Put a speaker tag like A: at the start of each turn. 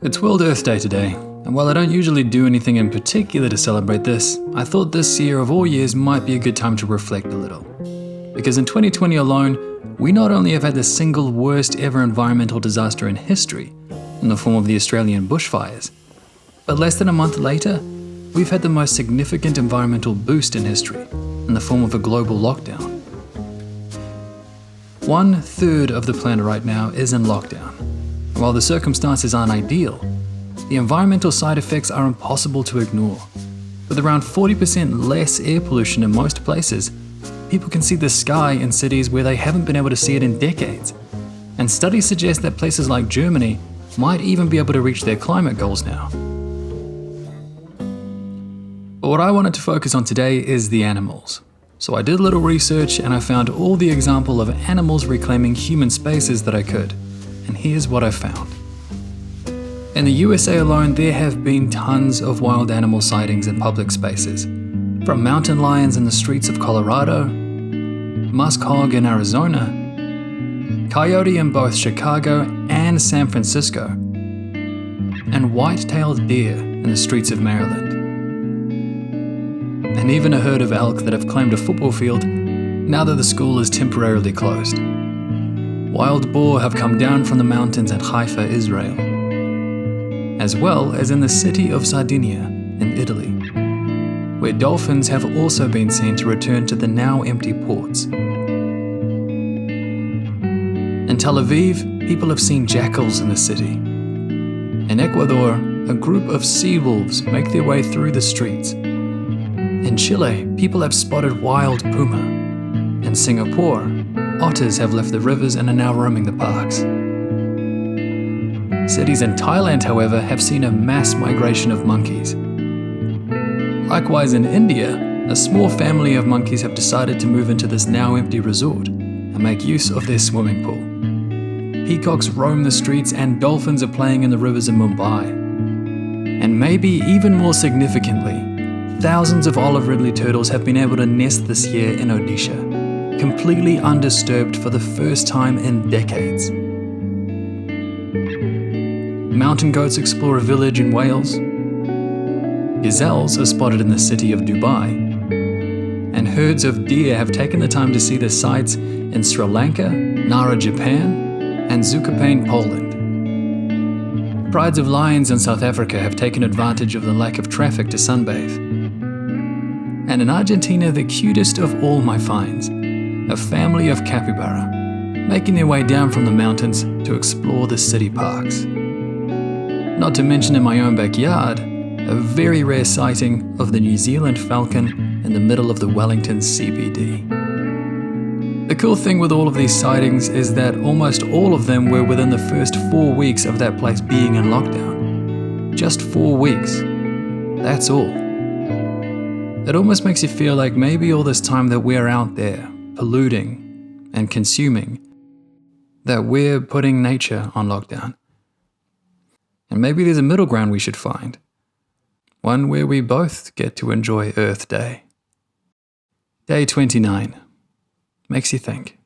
A: It's World Earth Day today, and while I don't usually do anything in particular to celebrate this, I thought this year of all years might be a good time to reflect a little. Because in 2020 alone, we not only have had the single worst ever environmental disaster in history, in the form of the Australian bushfires, but less than a month later, we've had the most significant environmental boost in history, in the form of a global lockdown. 1/3 of the planet right now is in lockdown. While the circumstances aren't ideal, the environmental side effects are impossible to ignore. With around 40% less air pollution in most places, people can see the sky in cities where they haven't been able to see it in decades. And studies suggest that places like Germany might even be able to reach their climate goals now. But what I wanted to focus on today is the animals. So I did a little research and I found all the example of animals reclaiming human spaces that I could. And here's what I found. In the USA alone, there have been tons of wild animal sightings in public spaces. From mountain lions in the streets of Colorado, musk hog in Arizona, coyote in both Chicago and San Francisco, and white-tailed deer in the streets of Maryland. And even a herd of elk that have claimed a football field now that the school is temporarily closed. Wild boar have come down from the mountains at Haifa, Israel, as well as in the city of Sardinia in Italy, where dolphins have also been seen to return to the now empty ports. In Tel Aviv, people have seen jackals in the city. In Ecuador, a group of sea wolves make their way through the streets. In Chile, people have spotted wild puma. In Singapore, otters have left the rivers and are now roaming the parks. Cities in Thailand, however, have seen a mass migration of monkeys. Likewise in India, a small family of monkeys have decided to move into this now empty resort and make use of their swimming pool. Peacocks roam the streets and dolphins are playing in the rivers in Mumbai. And maybe even more significantly, thousands of olive ridley turtles have been able to nest this year in Odisha, completely undisturbed for the first time in decades. Mountain goats explore a village in Wales. Gazelles are spotted in the city of Dubai. And herds of deer have taken the time to see the sights in Sri Lanka, Nara, Japan, and Zakopane, Poland. Prides of lions in South Africa have taken advantage of the lack of traffic to sunbathe. And in Argentina, the cutest of all my finds, a family of capybara, making their way down from the mountains to explore the city parks. Not to mention in my own backyard, a very rare sighting of the New Zealand falcon in the middle of the Wellington CBD. The cool thing with all of these sightings is that almost all of them were within the first 4 weeks of that place being in lockdown. Just 4 weeks. That's all. It almost makes you feel like maybe all this time that we're out there, polluting and consuming, that we're putting nature on lockdown. And maybe there's a middle ground we should find. One where we both get to enjoy Earth Day. Day 29. Makes you think.